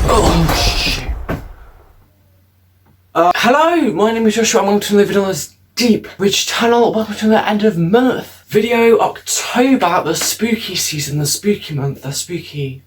Oh shit. Hello, my name is Joshua and welcome to the video on this deep rich channel. Welcome to the end of month video, October, the spooky season, the spooky month, the spooky.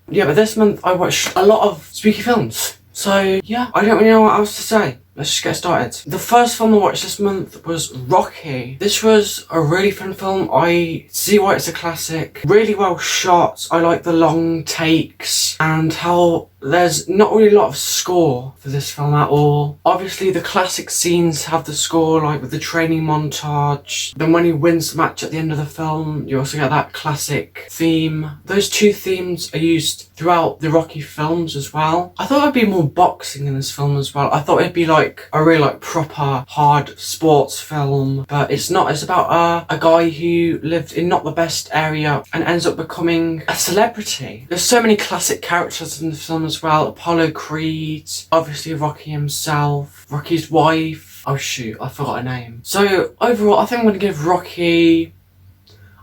Yeah, but this month I watched a lot of spooky films. So yeah, I don't really know what else to say. Let's just get started. The first film I watched this month was Rocky. This was a really fun film. I see why it's a classic. Really well shot. I like the long takes and how there's not really a lot of score for this film at all. Obviously the classic scenes have the score, like with the training montage. Then when he wins the match at the end of the film, you also get that classic theme. Those two themes are used throughout the Rocky films as well. I thought there'd be more boxing in this film as well. I thought it'd be like a really proper hard sports film, but it's not. It's about a guy who lived in not the best area and ends up becoming a celebrity. There's so many classic characters in the film as well. Apollo Creed, obviously Rocky himself, Rocky's wife. Oh shoot, I forgot her name. So overall, I think I'm gonna give Rocky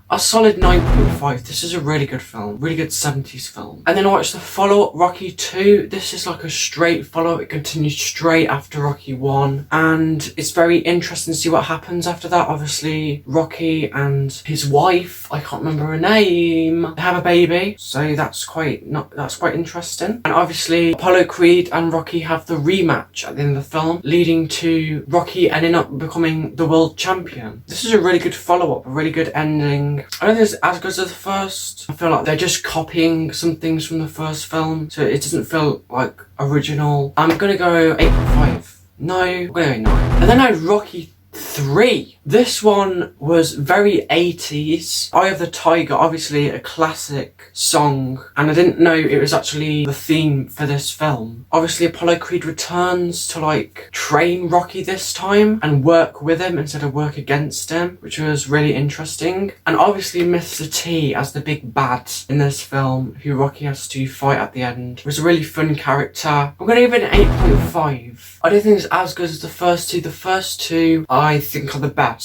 a solid 9.5. This is a really good film, really good 70s film. And then I watched the follow-up, Rocky 2. This is like a straight follow-up. It continues straight after Rocky 1. And it's very interesting to see what happens after that. Obviously, Rocky and his wife, I can't remember her name, they have a baby. So that's quite interesting. And obviously, Apollo Creed and Rocky have the rematch at the end of the film, leading to Rocky ending up becoming the world champion. This is a really good follow-up, a really good ending. I don't think it's as good as the first. I feel like they're just copying some things from the first film, so it doesn't feel like original. I'm gonna go 8.5. No, I'm gonna go 9. And then I had Rocky 3. This one was very 80s. Eye of the Tiger, obviously a classic song, and I didn't know it was actually the theme for this film. Obviously Apollo Creed returns to train Rocky this time and work with him instead of work against him, which was really interesting. And obviously Mr. T as the big bad in this film, who Rocky has to fight at the end, was a really fun character. I'm gonna give it an 8.5. I don't think it's as good as the first two. The first two I think are the best.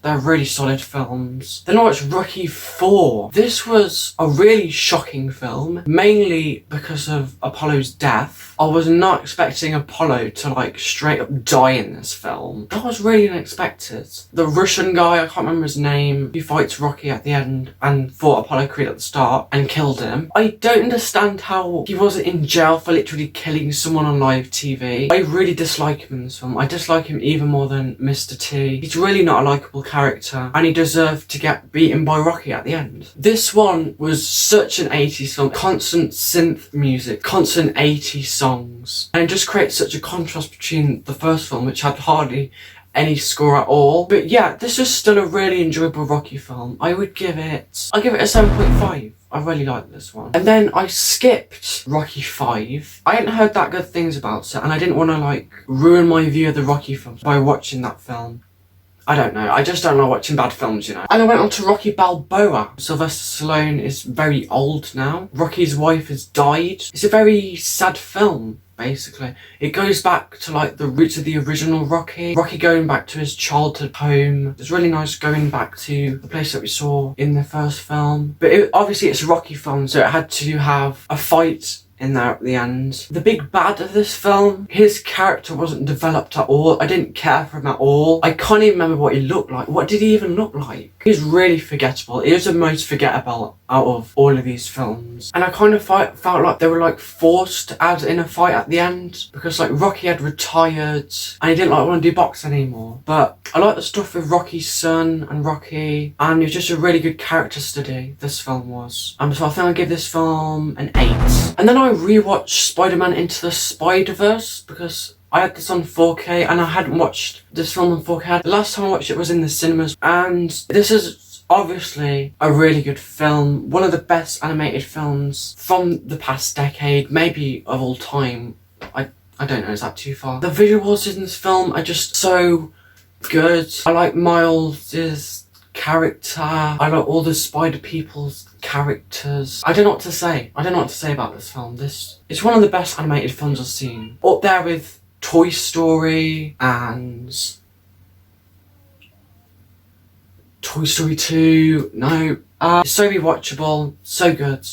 They're really solid films. Then I watched Rocky 4. This was a really shocking film, mainly because of Apollo's death. I was not expecting Apollo to straight up die in this film. That was really unexpected. The Russian guy, I can't remember his name, who fights Rocky at the end and fought Apollo Creed at the start and killed him. I don't understand how he wasn't in jail for literally killing someone on live TV. I really dislike him in this film. I dislike him even more than Mr. T. He's really not a likeable character and he deserved to get beaten by Rocky at the end. This one was such an 80s film. Constant synth music, constant 80s songs. And it just creates such a contrast between the first film, which had hardly any score at all. But yeah, this is still a really enjoyable Rocky film. I'll give it a 7.5. I really like this one. And then I skipped Rocky 5. I hadn't heard that good things about it, and I didn't want to ruin my view of the Rocky films by watching that film. I don't know, I just don't like watching bad films, you know. And I went on to Rocky Balboa. Sylvester Stallone is very old now. Rocky's wife has died. It's a very sad film, basically. It goes back to the roots of the original Rocky. Rocky going back to his childhood home. It's really nice going back to the place that we saw in the first film. But obviously it's a Rocky film, so it had to have a fight in there at the end. The big bad of this film, his character wasn't developed at all. I didn't care for him at all. I can't even remember what he looked like. What did he even look like? He was really forgettable. He was the most forgettable out of all of these films. And I kind of felt like they were forced to add in a fight at the end, because Rocky had retired and he didn't want to do boxing anymore. But I like the stuff with Rocky's son and Rocky, and it was just a really good character study, this film was. So I think I'll give this film an 8. And then I rewatched Spider-Man Into the Spider-Verse because I had this on 4K and I hadn't watched this film on 4K. The last time I watched it was in the cinemas, and this is obviously a really good film. One of the best animated films from the past decade, maybe of all time. I don't know, is that too far? The visuals in this film are just so good. I like Miles's character. I like all the Spider People's characters. I don't know what to say. I don't know what to say about this film. It's one of the best animated films I've seen. Up there with Toy Story and Toy Story 2. No. It's so rewatchable. So good.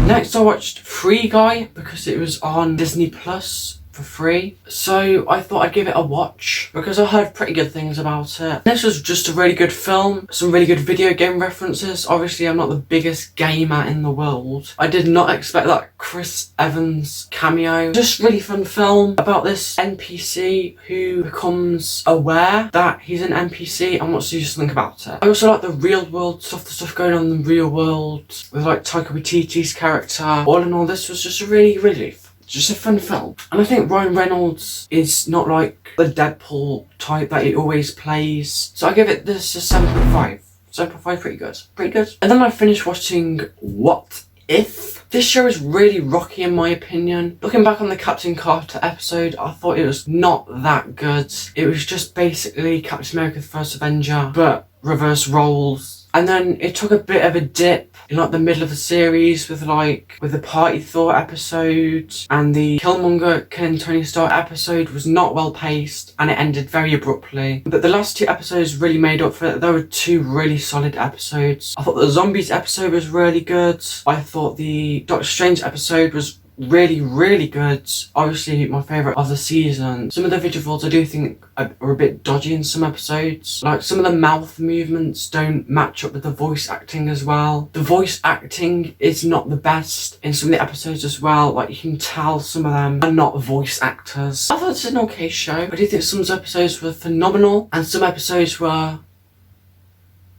Next I watched Free Guy because it was on Disney Plus for free, so I thought I'd give it a watch because I heard pretty good things about it. This was just a really good film, some really good video game references. Obviously I'm not the biggest gamer in the world. I did not expect that Chris Evans cameo. Just really fun film about this NPC who becomes aware that he's an NPC and wants to do something about it. I also like the real world stuff, the stuff going on in the real world with like Taika Waititi's character. All in all, this was just a really just a fun film. And I think Ryan Reynolds is not like the Deadpool type that he always plays. So I give it this a 7.5. 7.5, pretty good. Pretty good. And then I finished watching What If? This show is really rocky in my opinion. Looking back on the Captain Carter episode, I thought it was not that good. It was just basically Captain America the First Avenger, but reverse roles. And then it took a bit of a dip in like the middle of the series with the Party Thor episode, and the Killmonger killing Tony Stark episode was not well paced and it ended very abruptly. But the last two episodes really made up for it. There were two really solid episodes. I thought the Zombies episode was really good. I thought the Doctor Strange episode was really good. Obviously my favourite of the season. Some of the visuals I do think are a bit dodgy in some episodes. Like some of the mouth movements don't match up with the voice acting as well. The voice acting is not the best in some of the episodes as well. Like you can tell some of them are not voice actors. I thought it's an okay show. I do think some episodes were phenomenal and some episodes were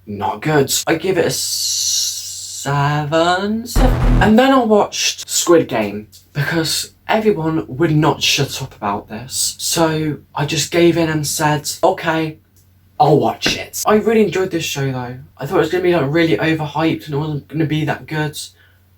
not good. I give it a 7. And then I watched Squid Game because everyone would not shut up about this. So I just gave in and said, okay, I'll watch it. I really enjoyed this show though. I thought it was going to be like really overhyped and it wasn't going to be that good.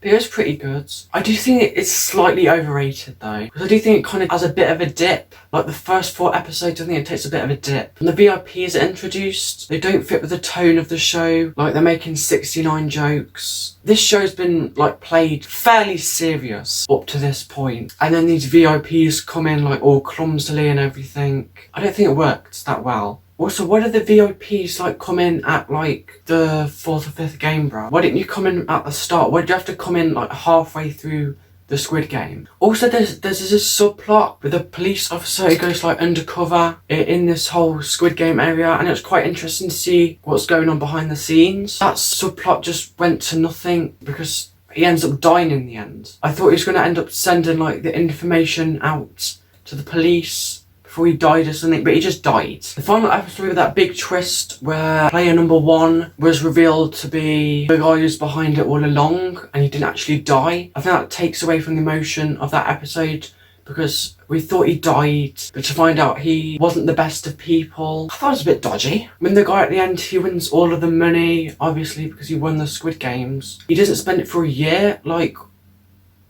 But it was pretty good. I do think it's slightly overrated though, because I do think it kind of has a bit of a dip. Like the first 4 episodes, I think it takes a bit of a dip. And the VIPs are introduced, they don't fit with the tone of the show. Like they're making 69 jokes. This show's been like played fairly serious up to this point. And then these VIPs come in like all clumsily and everything. I don't think it worked that well. Also, why did the VIPs like come in at like the 4th or 5th game, bro? Why didn't you come in at the start? Why did you have to come in like halfway through the Squid Game? Also, there's this subplot with a police officer who goes like undercover in this whole Squid Game area, and it's quite interesting to see what's going on behind the scenes. That subplot just went to nothing because he ends up dying in the end. I thought he was going to end up sending like the information out to the police before he died or something, but he just died. The final episode with that big twist where player number 1 was revealed to be the guy who's behind it all along and he didn't actually die. I think that takes away from the emotion of that episode because we thought he died, but to find out he wasn't the best of people. I thought it was a bit dodgy. I mean, the guy at the end, he wins all of the money, obviously because he won the Squid Games. He doesn't spend it for a year, like,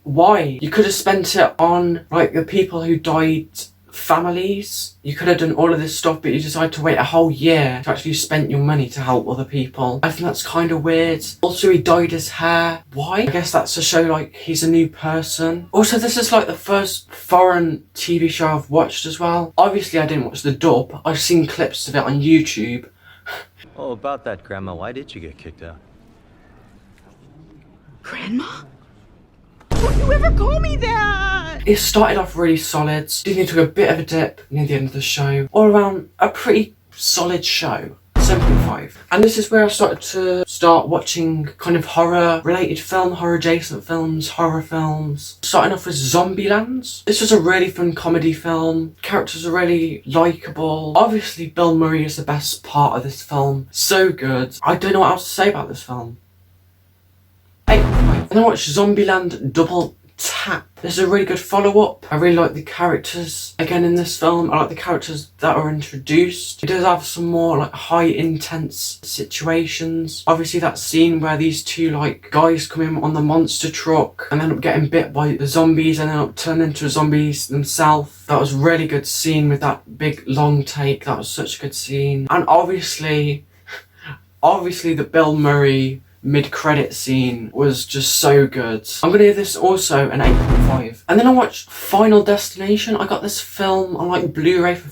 why? You could have spent it on, like, the people who died families. You could have done all of this stuff, but you decided to wait a whole year to actually spend your money to help other people. I think that's kind of weird. Also, he dyed his hair. Why? I guess that's to show like he's a new person. Also, this is like the first foreign TV show I've watched as well. Obviously, I didn't watch the dub. I've seen clips of it on YouTube. Oh, about that, Grandma. Why did you get kicked out? Grandma? Don't you ever call me that? It started off really solid. Disney took a bit of a dip near the end of the show. All around, a pretty solid show. 7.5. And this is where I started to watching kind of horror related film, horror adjacent films, horror films. Starting off with Zombieland. This was a really fun comedy film. Characters are really likeable. Obviously Bill Murray is the best part of this film. So good. I don't know what else to say about this film. 8.5. And then I watched Zombieland Double Tap. This is a really good follow-up. I really like the characters again in this film. I like the characters that are introduced. It does have some more like high intense situations. Obviously that scene where these two like guys come in on the monster truck and end up getting bit by the zombies and then turn into zombies themselves. That was a really good scene with that big long take. That was such a good scene. And obviously the Bill Murray mid-credit scene was just so good. I'm gonna give this also an 8.5. And then I watched Final Destination. I got this film on like Blu-ray for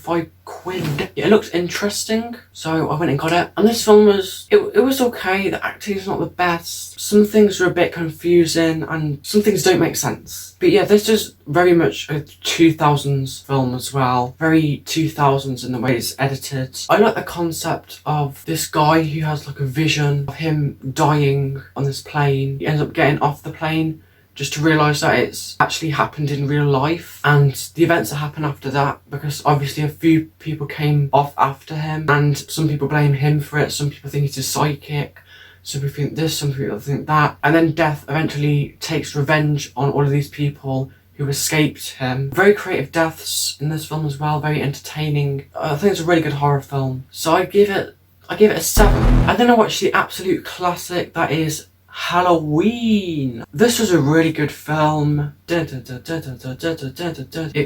Squid. It looked interesting, so I went and got it. And this film was, it was okay. The acting is not the best. Some things are a bit confusing and some things don't make sense. But yeah, this is very much a 2000s film as well. Very 2000s in the way it's edited. I like the concept of this guy who has like a vision of him dying on this plane. He ends up getting off the plane just to realise that it's actually happened in real life, and the events that happen after that, because obviously a few people came off after him and some people blame him for it, some people think he's a psychic, some people think this, some people think that, and then death eventually takes revenge on all of these people who escaped him. Very creative deaths in this film as well, very entertaining. I think it's a really good horror film, so I give it a 7. And then I watched the absolute classic that is Halloween. This was a really good film. It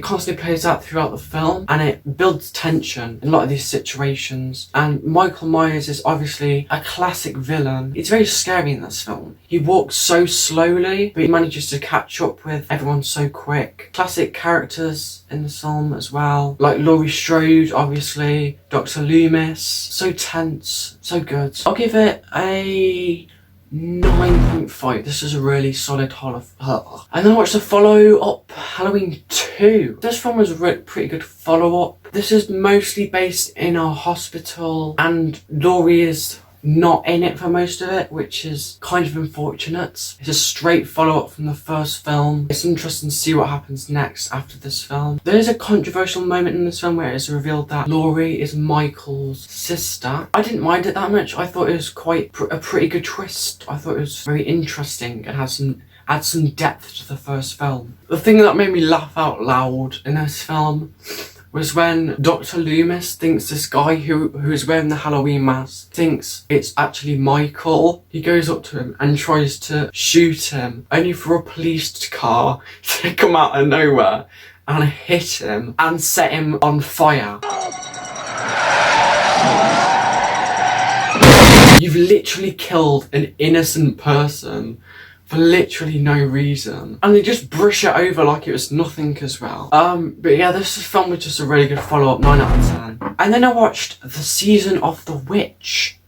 constantly plays out throughout the film and it builds tension in a lot of these situations. And Michael Myers is obviously a classic villain. It's very scary in this film. He walks so slowly, but he manages to catch up with everyone so quick. Classic characters in the film as well, like Laurie Strode, obviously, Dr. Loomis. So tense, so good. I'll give it a 9.5. This is a really solid horror. And then I watched the follow-up, Halloween 2. This film was a pretty good follow-up. This is mostly based in a hospital and Laurie is not in it for most of it, which is kind of unfortunate. It's a straight follow-up from the first film. It's interesting to see what happens next after this film. There is a controversial moment in this film where it's revealed that Laurie is Michael's sister. I didn't mind it that much. I thought it was quite a pretty good twist. I thought it was very interesting and add some depth to the first film. The thing that made me laugh out loud in this film was when Dr. Loomis thinks this guy who's wearing the Halloween mask thinks it's actually Michael. He goes up to him and tries to shoot him, only for a police car to come out of nowhere and hit him and set him on fire. You've literally killed an innocent person for literally no reason, and they just brush it over like it was nothing as well. But yeah, this film was just a really good follow-up, 9 out of 10. And then I watched The Season of the Witch.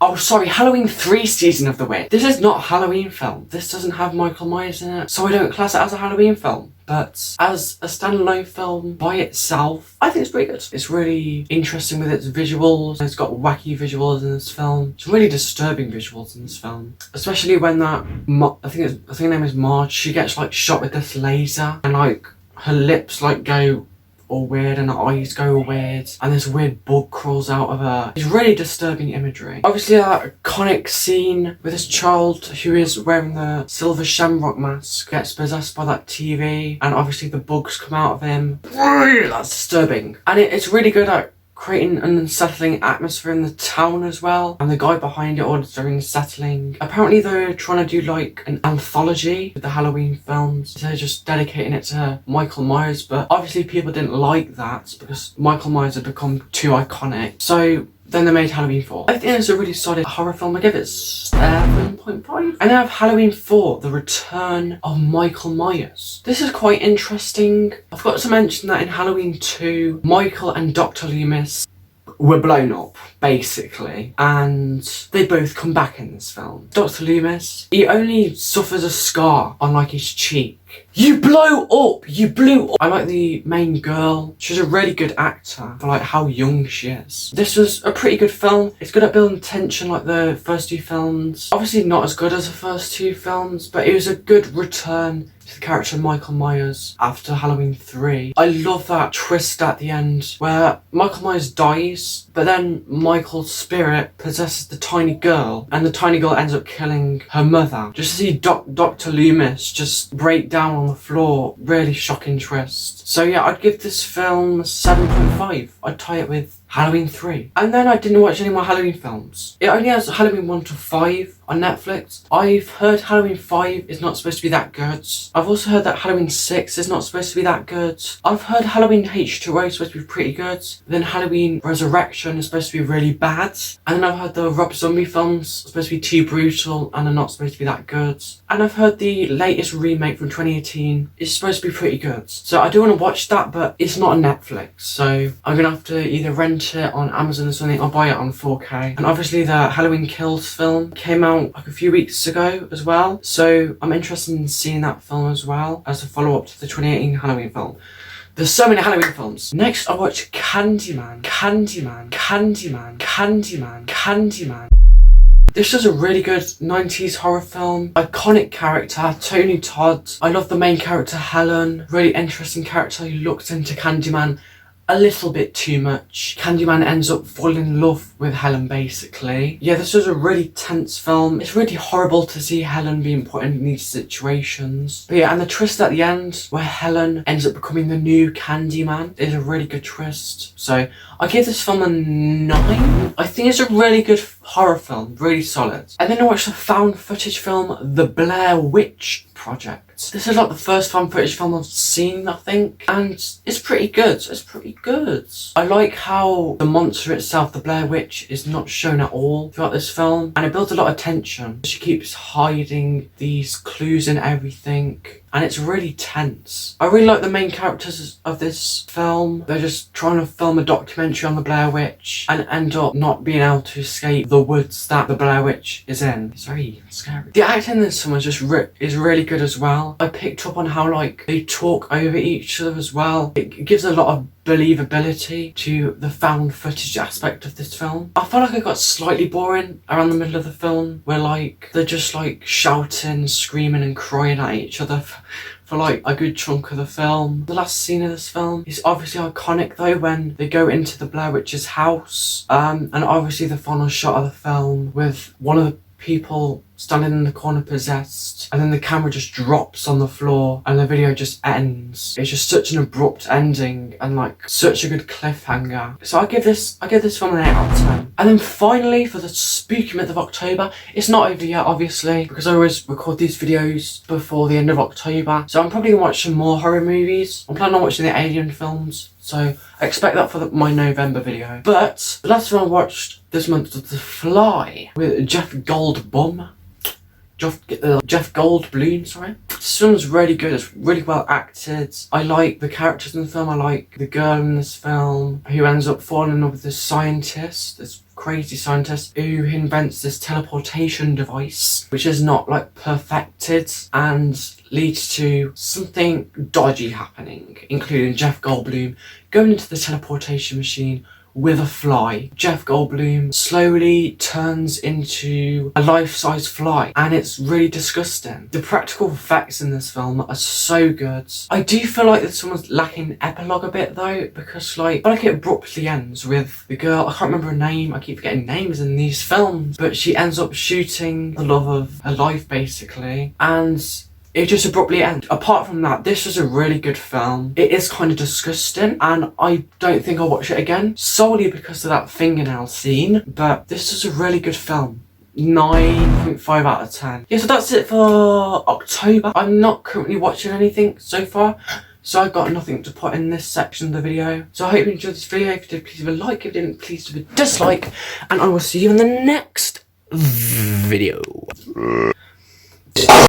Oh, sorry, Halloween 3 Season of the Witch. This is not a Halloween film. This doesn't have Michael Myers in it, so I don't class it as a Halloween film. But as a standalone film by itself, I think it's pretty good. It's really interesting with its visuals. It's got wacky visuals in this film. Some really disturbing visuals in this film. Especially when that, I think her name is Marge, she gets like shot with this laser and like her lips like go all weird and her eyes go all weird and this weird bug crawls out of her. It's really disturbing imagery. Obviously that iconic scene with this child who is wearing the silver shamrock mask gets possessed by that TV and obviously the bugs come out of him. That's disturbing. And it's really good at creating an unsettling atmosphere in the town as well, and the guy behind it all is very unsettling. Apparently they're trying to do like an anthology with the Halloween films. They're just dedicating it to Michael Myers, but obviously people didn't like that because Michael Myers had become too iconic. So then they made Halloween 4. I think it's a really solid horror film. I give it 7.5. And then I have Halloween 4, The Return of Michael Myers. This is quite interesting. I forgot to mention that in Halloween 2, Michael and Dr. Loomis were blown up, basically, and they both come back in this film. Dr. Loomis, he only suffers a scar on like his cheek. You blow up! You blew up! I like the main girl. She's a really good actor for like how young she is. This was a pretty good film. It's good at building tension like the first 2 films. Obviously not as good as the first 2 films, but it was a good return to the character of Michael Myers after Halloween 3. I love that twist at the end where Michael Myers dies, but then Michael's spirit possesses the tiny girl and the tiny girl ends up killing her mother. Just to see Dr. Loomis just break down on the floor, really shocking twist. So yeah, I'd give this film 7.5. I'd tie it with Halloween 3. And then I didn't watch any more Halloween films. It only has Halloween 1 to 5 on Netflix. I've heard Halloween 5 is not supposed to be that good. I've also heard that Halloween 6 is not supposed to be that good. I've heard Halloween H2O is supposed to be pretty good. Then Halloween Resurrection is supposed to be really bad. And then I've heard the Rob Zombie films are supposed to be too brutal and are not supposed to be that good. And I've heard the latest remake from 2018 is supposed to be pretty good. So I do want to watch that, but it's not on Netflix. So I'm going to have to either rent it on Amazon or something or buy it on 4K. And obviously the Halloween Kills film came out like a few weeks ago as well. So I'm interested in seeing that film as well as a follow-up to the 2018 Halloween film. There's so many Halloween films. Next I watched Candyman. This was a really good 90s horror film. Iconic character, Tony Todd. I love the main character, Helen. Really interesting character who looks into Candyman a little bit too much. Candyman ends up falling in love with Helen, basically. Yeah, this was a really tense film. It's really horrible to see Helen being put in these situations. But yeah, and the twist at the end, where Helen ends up becoming the new Candyman, is a really good twist. So I give this film a 9. I think it's a really good horror film, really solid. And then I watched the found footage film, The Blair Witch Project. This is like the first found footage film I've seen, I think, and it's pretty good. It's pretty good. I like how the monster itself, the Blair Witch, is not shown at all throughout this film, and it builds a lot of tension. She keeps hiding these clues and everything, and it's really tense. I really like the main characters of this film. They're just trying to film a documentary on the Blair Witch and end up not being able to escape the woods that the Blair Witch is in. It's very scary. The acting in this one is just is really good as well. I picked up on how like they talk over each other as well. It gives a lot of believability to the found footage aspect of this film. I felt like it got slightly boring around the middle of the film, where like they're just like shouting, screaming and crying at each other for like a good chunk of the film. The last scene of this film is obviously iconic though, when they go into the Blair Witch's house, and obviously the final shot of the film with one of the people standing in the corner possessed, and then the camera just drops on the floor and the video just ends. It's just such an abrupt ending and like such a good cliffhanger. So I give this film an 8 out of 10. And then finally, for the spooky month of October, it's not over yet obviously, because I always record these videos before the end of October, so I'm probably gonna watch some more horror movies. I'm planning on watching the Alien films, so I expect that for my November video. But the last one I watched this month was The Fly with Jeff Goldblum. Jeff Goldblum, sorry. This film's really good, it's really well acted. I like the characters in the film. I like the girl in this film who ends up falling in love with this scientist, this crazy scientist who invents this teleportation device, which is not like perfected and leads to something dodgy happening, including Jeff Goldblum going into the teleportation machine with a fly. Jeff Goldblum slowly turns into a life-size fly, and it's really disgusting. The practical effects in this film are so good. I do feel like this one was lacking epilogue a bit though, because like I feel like it abruptly ends with the girl, I can't remember her name, I keep forgetting names in these films, but she ends up shooting the love of her life basically, and it just abruptly ends. Apart from that, this was a really good film. It is kind of disgusting, and I don't think I'll watch it again, solely because of that fingernail scene, but this was a really good film. 9.5 out of 10. Yeah, so that's it for October. I'm not currently watching anything so far, so I've got nothing to put in this section of the video. So I hope you enjoyed this video. If you did, please leave a like. If you didn't, please leave a dislike, and I will see you in the next video.